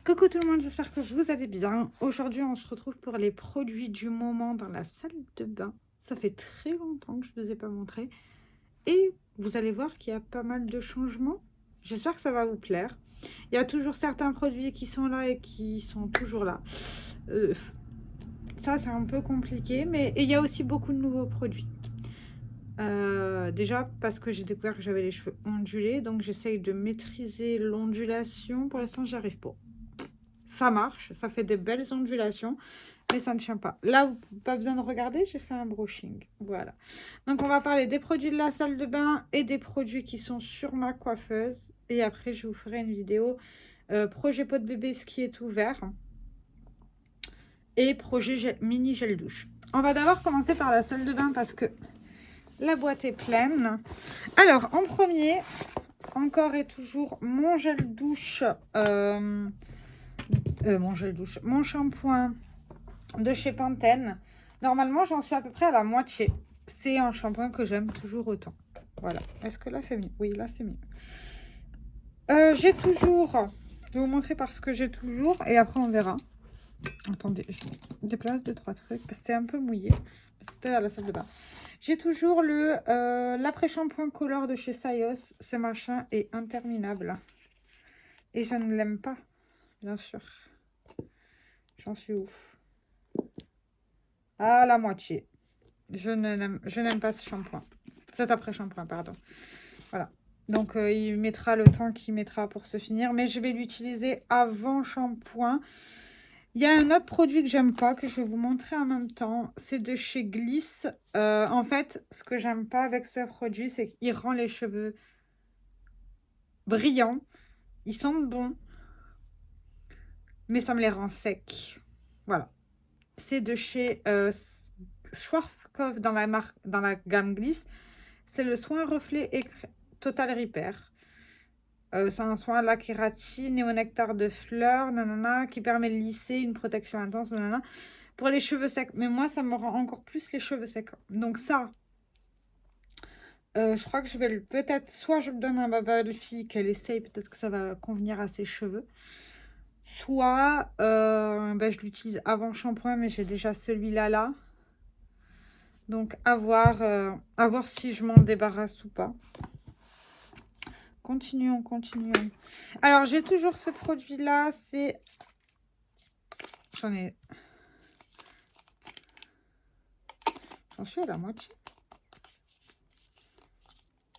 Coucou tout le monde, j'espère que vous allez bien. Aujourd'hui, on se retrouve pour les produits du moment dans la salle de bain. Ça fait très longtemps que je ne vous ai pas montré. Et vous allez voir qu'il y a pas mal de changements. J'espère que ça va vous plaire. Il y a toujours certains produits qui sont là et qui sont toujours là. Ça, c'est un peu compliqué, mais et il y a aussi beaucoup de nouveaux produits. Déjà parce que j'ai découvert que j'avais les cheveux ondulés, donc j'essaye de maîtriser l'ondulation. Pour l'instant, j'arrive pas. Ça marche, ça fait des belles ondulations, mais ça ne tient pas. Là, pas besoin de regarder, j'ai fait un brushing. Voilà. Donc, on va parler des produits de la salle de bain et des produits qui sont sur ma coiffeuse. Et après, je vous ferai une vidéo projet pot de bébé, ce qui est ouvert. Et projet mini gel douche. On va d'abord commencer par la salle de bain parce que la boîte est pleine. Alors, en premier, encore et toujours, mon gel douche... mon shampoing de chez Pantene. Normalement, j'en suis à peu près à la moitié. C'est un shampoing que j'aime toujours autant. Voilà. Est-ce que là, c'est mieux? Oui, là, c'est mieux. J'ai toujours... Je vais vous montrer parce que j'ai toujours. Et après, on verra. Attendez, je déplace 2-3 trucs. Parce que c'était un peu mouillé. C'était à la salle de bain. J'ai toujours l'après-shampoing Color de chez Sayos. Ce machin est interminable. Et je ne l'aime pas, bien sûr. J'en suis ouf. À la moitié. Je n'aime pas ce shampoing. Cet après-shampoing, pardon. Voilà. Donc, il mettra le temps qu'il mettra pour se finir. Mais je vais l'utiliser avant shampoing. Il y a un autre produit que j'aime pas, que je vais vous montrer en même temps. C'est de chez Gliss. En fait, ce que j'aime pas avec ce produit, c'est qu'il rend les cheveux brillants. Ils sentent bon. Mais ça me les rend secs. Voilà. C'est de chez Schwarzkopf dans la gamme Gliss. C'est le soin reflet Total Repair. C'est un soin à la kératine et au nectar de fleurs, nanana, qui permet de lisser une protection intense, nanana, pour les cheveux secs. Mais moi, ça me rend encore plus les cheveux secs. Donc ça, je crois que je vais peut-être, soit je le donne à ma belle-fille qu'elle essaye, peut-être que ça va convenir à ses cheveux. Soit je l'utilise avant shampoing, mais j'ai déjà celui-là là. Donc à voir si je m'en débarrasse ou pas. Continuons. Alors, j'ai toujours ce produit-là. C'est... J'en suis à la moitié.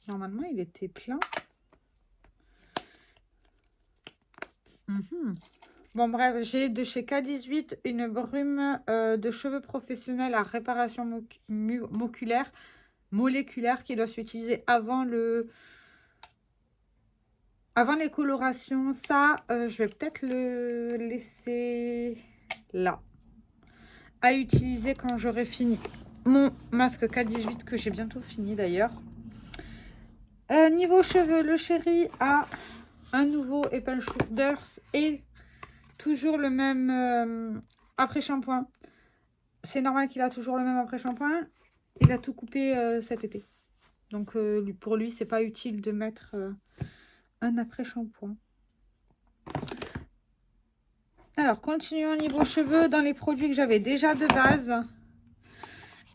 Normalement, il était plein. Bon, bref, j'ai de chez K18 une brume de cheveux professionnels à réparation moléculaire qui doit s'utiliser avant les colorations. Ça, je vais peut-être le laisser là. À utiliser quand j'aurai fini mon masque K18 que j'ai bientôt fini d'ailleurs. Niveau cheveux, le chéri a un nouveau Apple Shoulders et toujours le même après-shampoing. C'est normal qu'il a toujours le même après-shampoing. Il a tout coupé cet été. Donc pour lui, c'est pas utile de mettre un après-shampoing. Alors, continuons au niveau cheveux. Dans les produits que j'avais déjà de base,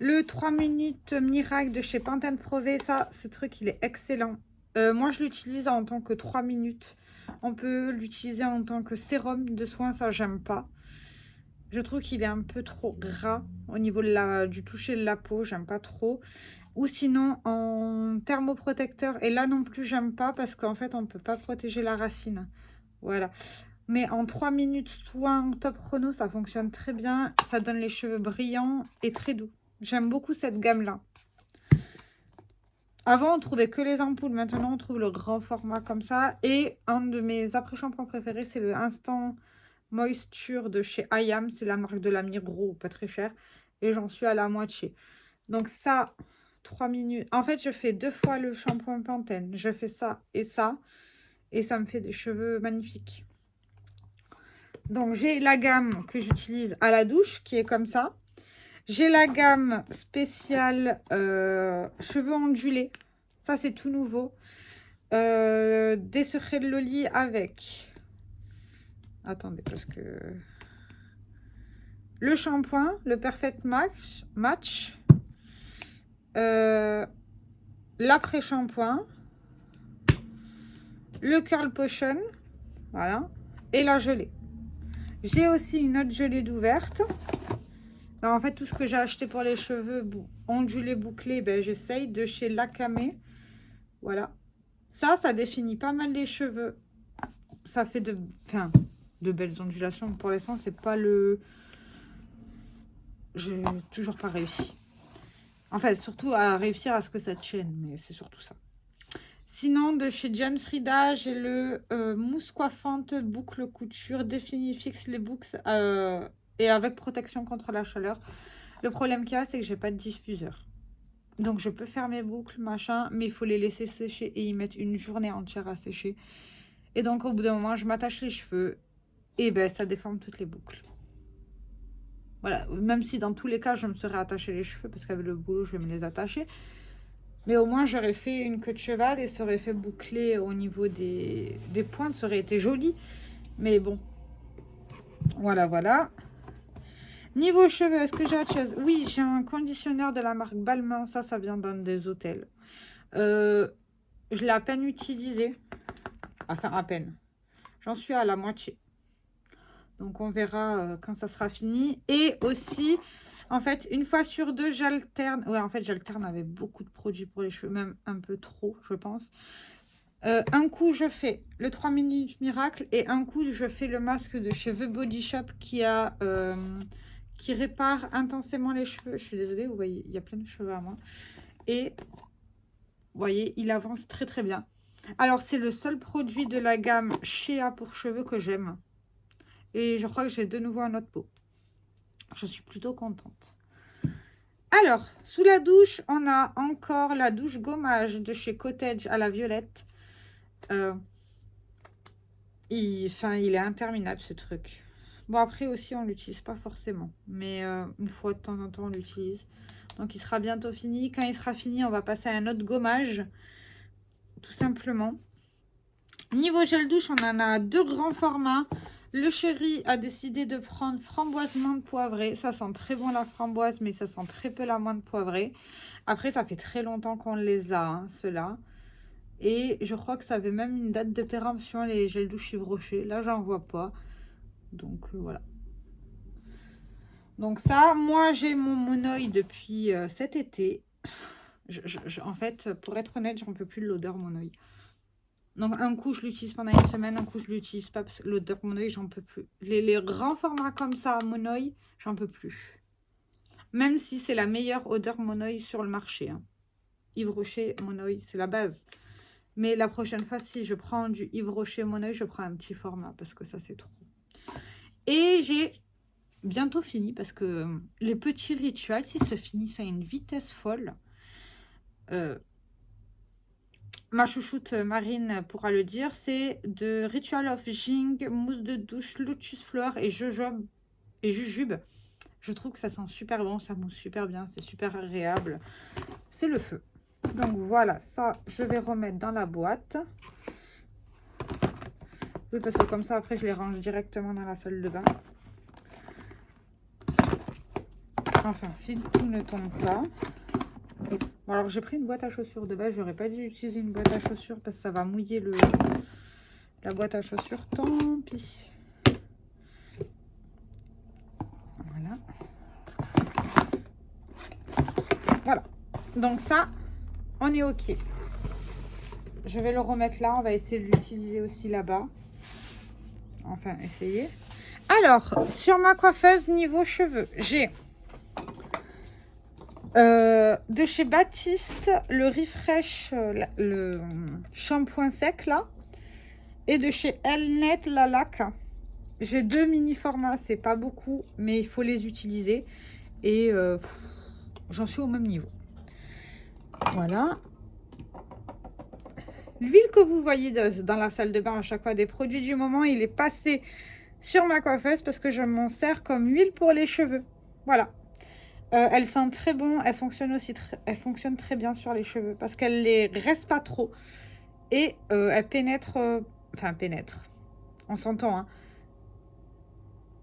le 3 minutes miracle de chez Pantene Prové, ça, ce truc, il est excellent. Moi, je l'utilise en tant que 3 minutes. On peut l'utiliser en tant que sérum de soin, ça, j'aime pas. Je trouve qu'il est un peu trop gras au niveau du toucher de la peau, j'aime pas trop. Ou sinon, en thermoprotecteur, et là non plus, j'aime pas parce qu'en fait, on ne peut pas protéger la racine. Voilà. Mais en 3 minutes soin top chrono, ça fonctionne très bien. Ça donne les cheveux brillants et très doux. J'aime beaucoup cette gamme-là. Avant, on trouvait que les ampoules. Maintenant, on trouve le grand format comme ça. Et un de mes après-shampoings préférés, c'est le Instant Moisture de chez IAM. C'est la marque de la Migros, pas très cher. Et j'en suis à la moitié. Donc ça, 3 minutes. En fait, je fais 2 fois le shampoing Pantene. Je fais ça. Et ça me fait des cheveux magnifiques. Donc, j'ai la gamme que j'utilise à la douche, qui est comme ça. J'ai la gamme spéciale cheveux ondulés. Ça, c'est tout nouveau. Des secrets de Loli avec Attendez, parce que... Le shampoing, le Perfect Match. L'après-shampoing. Le Curl Potion. Voilà. Et la gelée. J'ai aussi une autre gelée d'ouverte. En fait, tout ce que j'ai acheté pour les cheveux ondulés, bouclés, ben, j'essaye de chez Lakame. Voilà. Ça définit pas mal les cheveux. Ça fait de belles ondulations. Pour l'instant, c'est pas le... J'ai toujours pas réussi. En fait, surtout à réussir à ce que ça tienne. Mais c'est surtout ça. Sinon, de chez Gian Frida, j'ai le mousse coiffante boucle couture défini fixe les boucles et avec protection contre la chaleur. Le problème qu'il y a, c'est que j'ai pas de diffuseur. Donc, je peux faire mes boucles, machin, mais il faut les laisser sécher et y mettre une journée entière à sécher. Et donc, au bout d'un moment, je m'attache les cheveux et ben, ça déforme toutes les boucles. Voilà, même si dans tous les cas, je me serais attaché les cheveux parce qu'avec le boulot, je vais me les attacher. Mais au moins, j'aurais fait une queue de cheval et ça aurait fait boucler au niveau des pointes. Ça aurait été joli. Mais bon. Voilà, voilà. Niveau cheveux, est-ce que j'ai autre chose? Oui, j'ai un conditionneur de la marque Balmain. Ça vient d'un des hôtels. Je l'ai à peine utilisé. Enfin, à peine. J'en suis à la moitié. Donc, on verra quand ça sera fini. Et aussi... En fait, une fois sur deux, j'alterne. Ouais, en fait, j'alterne avec beaucoup de produits pour les cheveux, même un peu trop, je pense. Un coup, je fais le 3 minutes miracle et un coup, je fais le masque de chez The Body Shop qui répare intensément les cheveux. Je suis désolée, vous voyez, il y a plein de cheveux à moi. Et vous voyez, il avance très très bien. Alors, c'est le seul produit de la gamme Shea pour cheveux que j'aime. Et je crois que j'ai de nouveau un autre pot. Je suis plutôt contente. Alors, sous la douche, on a encore la douche gommage de chez Cottage à la violette. Il est interminable ce truc. Bon, après aussi, on ne l'utilise pas forcément. Mais une fois de temps en temps, on l'utilise. Donc, il sera bientôt fini. Quand il sera fini, on va passer à un autre gommage. Tout simplement. Niveau gel douche, on en a deux grands formats. Le chéri a décidé de prendre framboise menthe poivrée. Ça sent très bon la framboise, mais ça sent très peu la menthe poivrée. Après, ça fait très longtemps qu'on les a, hein, ceux-là. Et je crois que ça avait même une date de péremption, les gels douche Yves Rocher. Là, j'en vois pas. Donc, voilà. Donc ça, moi, j'ai mon monoï depuis cet été. En fait, pour être honnête, j'en peux plus de l'odeur monoï. Donc, un coup, je l'utilise pendant une semaine. Un coup, je l'utilise pas parce que l'odeur mon oeil, j'en peux plus. Les grands formats comme ça, mon oeil, j'en peux plus. Même si c'est la meilleure odeur mon oeil sur le marché. Hein. Yves Rocher, mon oeil, c'est la base. Mais la prochaine fois, si je prends du Yves Rocher, mon oeil, je prends un petit format parce que ça, c'est trop. Et j'ai bientôt fini parce que les petits rituels, s'ils se finissent à une vitesse folle... ma chouchoute Marine pourra le dire, c'est de Ritual of Jing, mousse de douche, lotus fleur et jujube. Je trouve que ça sent super bon, ça mousse super bien, c'est super agréable. C'est le feu. Donc voilà, ça, je vais remettre dans la boîte. Oui, parce que comme ça, après, je les range directement dans la salle de bain. Enfin, si tout ne tombe pas... Bon, alors j'ai pris une boîte à chaussures. De base, j'aurais pas dû utiliser une boîte à chaussures parce que ça va mouiller la boîte à chaussures. Tant pis. Voilà. Voilà. Donc ça, on est OK. Je vais le remettre là. On va essayer de l'utiliser aussi là-bas. Enfin, essayer. Alors, sur ma coiffeuse, niveau cheveux, j'ai... de chez Baptiste, le Refresh, le shampoing sec là. Et de chez Elnet, la laque. J'ai deux mini formats, c'est pas beaucoup, mais il faut les utiliser. Et j'en suis au même niveau. Voilà. L'huile que vous voyez dans la salle de bain à chaque fois des produits du moment, il est passé sur ma coiffeuse parce que je m'en sers comme huile pour les cheveux. Voilà. Elle sent très bon, elle fonctionne aussi elle fonctionne très bien sur les cheveux parce qu'elle les reste pas trop et elle pénètre, enfin pénètre, on s'entend, hein.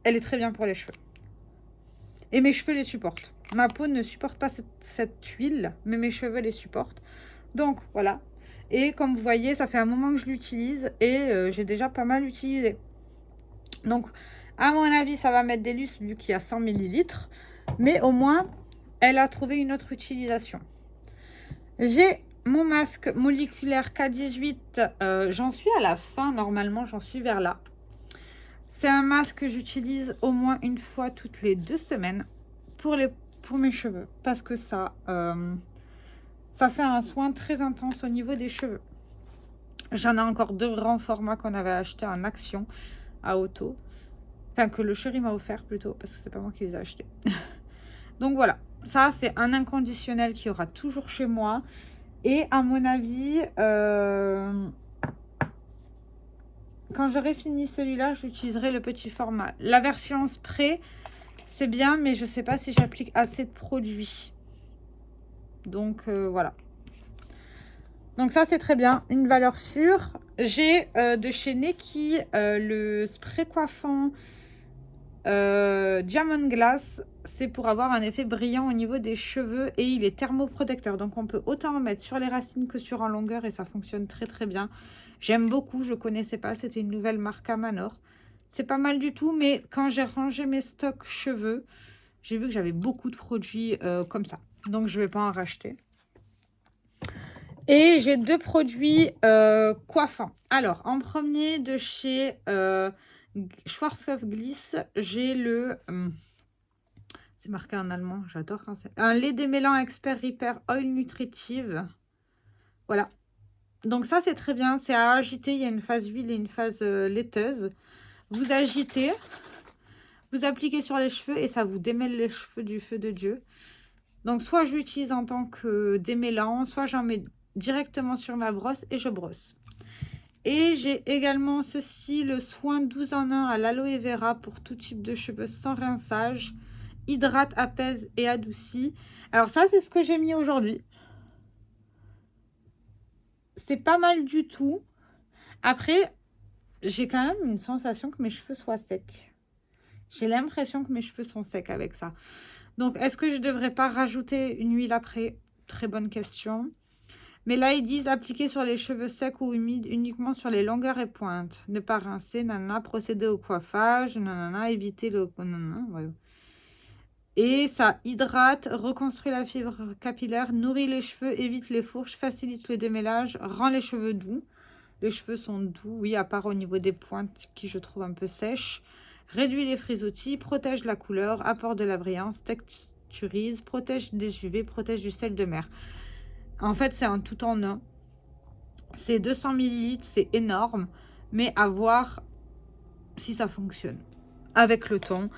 elle est très bien pour les cheveux. Et mes cheveux les supportent. Ma peau ne supporte pas cette huile, mais mes cheveux les supportent. Donc, voilà. Et comme vous voyez, ça fait un moment que je l'utilise et j'ai déjà pas mal utilisé. Donc, à mon avis, ça va mettre des lustres vu qu'il y a 100 ml. Mais au moins, elle a trouvé une autre utilisation. J'ai mon masque moléculaire K18. J'en suis à la fin, normalement, j'en suis vers là. C'est un masque que j'utilise au moins une fois toutes les 2 semaines pour mes cheveux. Parce que ça fait un soin très intense au niveau des cheveux. J'en ai encore 2 grands formats qu'on avait achetés en action à Auto. Enfin, que le chéri m'a offert plutôt, parce que c'est pas moi qui les ai achetés. Donc voilà, ça c'est un inconditionnel qui aura toujours chez moi. Et à mon avis, quand j'aurai fini celui-là, j'utiliserai le petit format. La version spray, c'est bien, mais je sais pas si j'applique assez de produits. Donc voilà. Donc ça, c'est très bien. Une valeur sûre. J'ai de chez Neki le spray coiffant Diamond Glass. C'est pour avoir un effet brillant au niveau des cheveux et il est thermoprotecteur. Donc on peut autant en mettre sur les racines que sur en longueur et ça fonctionne très très bien. J'aime beaucoup, je ne connaissais pas, c'était une nouvelle marque à Manor. C'est pas mal du tout, mais quand j'ai rangé mes stocks cheveux, j'ai vu que j'avais beaucoup de produits comme ça. Donc je ne vais pas en racheter. Et j'ai 2 produits coiffants. Alors, en premier de chez Schwarzkopf Gliss, j'ai le... c'est marqué en allemand, j'adore quand c'est... Un lait démêlant expert Repair Oil Nutritive. Voilà. Donc ça, c'est très bien. C'est à agiter. Il y a une phase huile et une phase laiteuse. Vous agitez, vous appliquez sur les cheveux et ça vous démêle les cheveux du feu de Dieu. Donc, soit je l'utilise en tant que démêlant, soit j'en mets directement sur ma brosse et je brosse. Et j'ai également ceci, le soin 12 en 1 à l'aloe vera pour tout type de cheveux sans rinçage. Hydrate, apaise et adoucit. Alors ça, c'est ce que j'ai mis aujourd'hui. C'est pas mal du tout. Après, j'ai quand même une sensation que mes cheveux soient secs. J'ai l'impression que mes cheveux sont secs avec ça. Donc, est-ce que je ne devrais pas rajouter une huile après? Très bonne question. Mais là, ils disent appliquer sur les cheveux secs ou humides uniquement sur les longueurs et pointes. Ne pas rincer, nanana, procéder au coiffage, nanana, éviter le... Nanana, ouais. Et ça hydrate, reconstruit la fibre capillaire, nourrit les cheveux, évite les fourches, facilite le démêlage, rend les cheveux doux. Les cheveux sont doux, oui, à part au niveau des pointes qui je trouve un peu sèches. Réduit les frisottis, protège la couleur, apporte de la brillance, texturise, protège des UV, protège du sel de mer. En fait, c'est un tout en un. C'est 200 ml, c'est énorme, mais à voir si ça fonctionne avec le temps.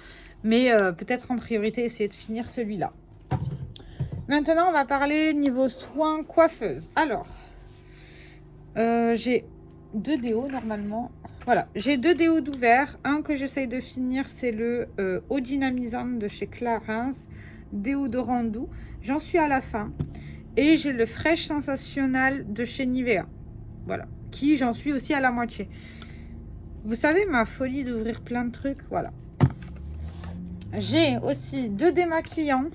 Mais peut-être en priorité, essayer de finir celui-là. Maintenant, on va parler niveau soins coiffeuse. Alors, j'ai 2 déos normalement. Voilà, j'ai 2 déos d'ouvert. Un que j'essaye de finir, c'est le eau dynamisante de chez Clarins, déodorant doux. J'en suis à la fin. Et j'ai le Fresh Sensationnel de chez Nivea. Voilà, qui j'en suis aussi à la moitié. Vous savez ma folie d'ouvrir plein de trucs, voilà. J'ai aussi 2 démaquillants.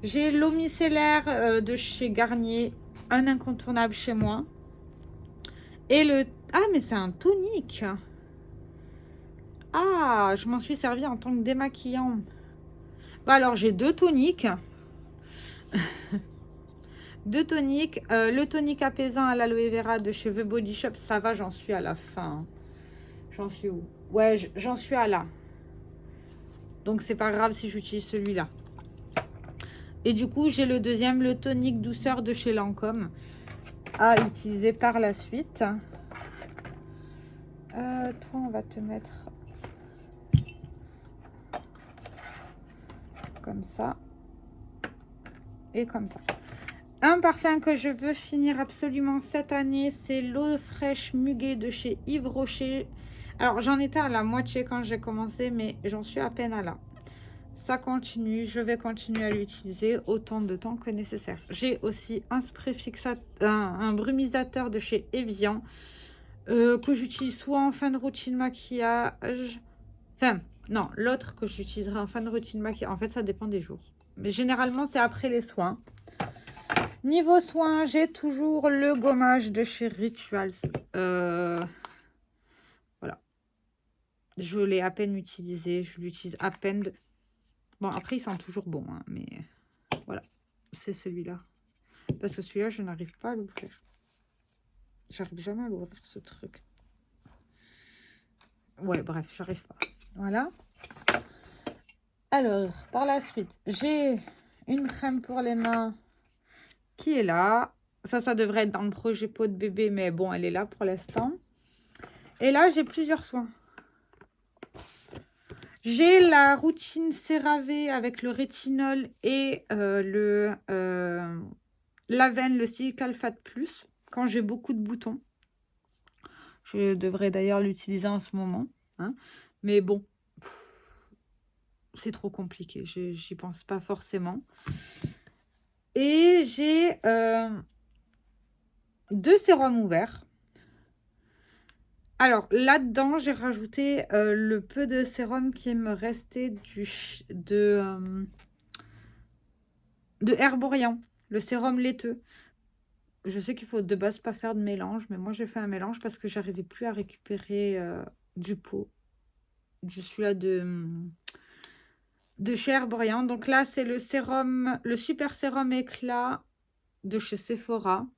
J'ai l'eau micellaire de chez Garnier, un incontournable chez moi. Et le... Ah, mais c'est un tonique. Ah, je m'en suis servi en tant que démaquillant. Bah alors, j'ai 2 toniques. 2 toniques. Le tonique apaisant à l'aloe vera de chez The Body Shop, ça va, j'en suis à la fin. J'en suis où? Ouais, j'en suis à là. Donc, c'est pas grave si j'utilise celui-là. Et du coup, j'ai le deuxième, le tonique douceur de chez Lancôme, à utiliser par la suite. Toi, on va te mettre comme ça et comme ça. Un parfum que je veux finir absolument cette année, c'est l'eau fraîche muguet de chez Yves Rocher. Alors, j'en étais à la moitié quand j'ai commencé, mais j'en suis à peine à là. Ça continue, je vais continuer à l'utiliser autant de temps que nécessaire. J'ai aussi un spray fixateur, un brumisateur de chez Evian que j'utilise soit en fin de routine maquillage, Enfin, non, l'autre que j'utiliserai en fin de routine maquillage. En fait, ça dépend des jours. Mais généralement, c'est après les soins. Niveau soins, j'ai toujours le gommage de chez Rituals. Voilà. Je l'ai à peine utilisé. Je l'utilise à peine. Bon, après, il sent toujours bon. Hein, mais voilà. C'est celui-là. Parce que celui-là, je n'arrive pas à l'ouvrir. J'arrive jamais à l'ouvrir, ce truc. Ouais, bref, j'arrive pas. Voilà. Alors, par la suite, j'ai une crème pour les mains qui est là. Ça devrait être dans le projet peau de bébé, mais bon, elle est là pour l'instant. Et là, j'ai plusieurs soins. J'ai la routine CeraVe avec le rétinol et l'Aven, le Silicalfate Plus, quand j'ai beaucoup de boutons. Je devrais d'ailleurs l'utiliser en ce moment. Hein. Mais bon, c'est trop compliqué. J'y pense pas forcément. Et j'ai 2 sérums ouverts. Alors, là-dedans, j'ai rajouté le peu de sérum qui me restait de Herborian, le sérum laiteux. Je sais qu'il faut de base pas faire de mélange, mais moi, j'ai fait un mélange parce que j'arrivais plus à récupérer du pot. Je suis là de chez Herborian. Donc là, c'est le sérum, le super sérum éclat de chez Sephora.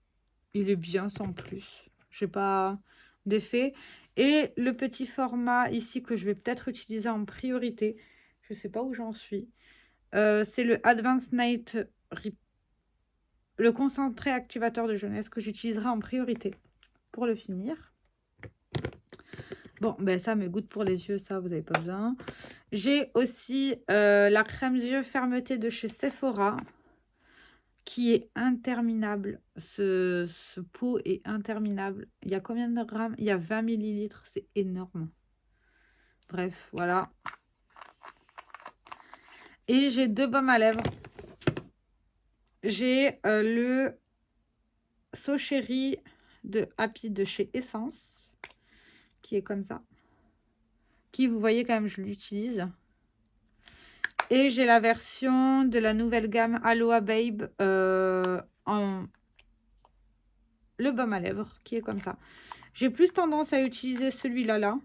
Il est bien sans plus. Je n'ai pas d'effet. Et le petit format ici que je vais peut-être utiliser en priorité. Je ne sais pas où j'en suis. C'est le Advanced Night le concentré activateur de jeunesse que j'utiliserai en priorité pour le finir. Bon, ben ça, mes gouttes pour les yeux, ça, vous n'avez pas besoin. J'ai aussi la crème yeux fermeté de chez Sephora, qui est interminable. Ce pot est interminable. Il y a combien de grammes? Il y a 20 millilitres, c'est énorme. Bref, voilà. Et j'ai 2 baumes à lèvres. J'ai le So Chéri de Happy de chez Essence, qui est comme ça. Qui, vous voyez quand même, je l'utilise. Et j'ai la version de la nouvelle gamme Aloha Babe en le baume à lèvres, qui est comme ça. J'ai plus tendance à utiliser celui-là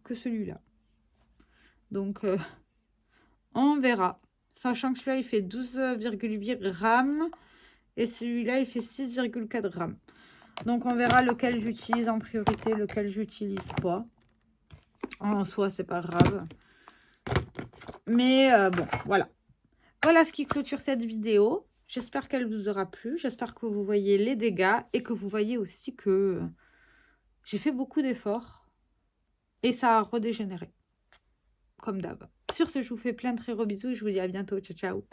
que celui-là. Donc, on verra. Sachant que celui-là, il fait 12,8 grammes. Et celui-là, il fait 6,4 grammes. Donc, on verra lequel j'utilise en priorité, lequel j'utilise pas. En soi, c'est pas grave. Mais bon, voilà. Voilà ce qui clôture cette vidéo. J'espère qu'elle vous aura plu. J'espère que vous voyez les dégâts et que vous voyez aussi que j'ai fait beaucoup d'efforts. Et ça a redégénéré. Comme d'hab. Sur ce, je vous fais plein de très gros bisous et je vous dis à bientôt. Ciao, ciao.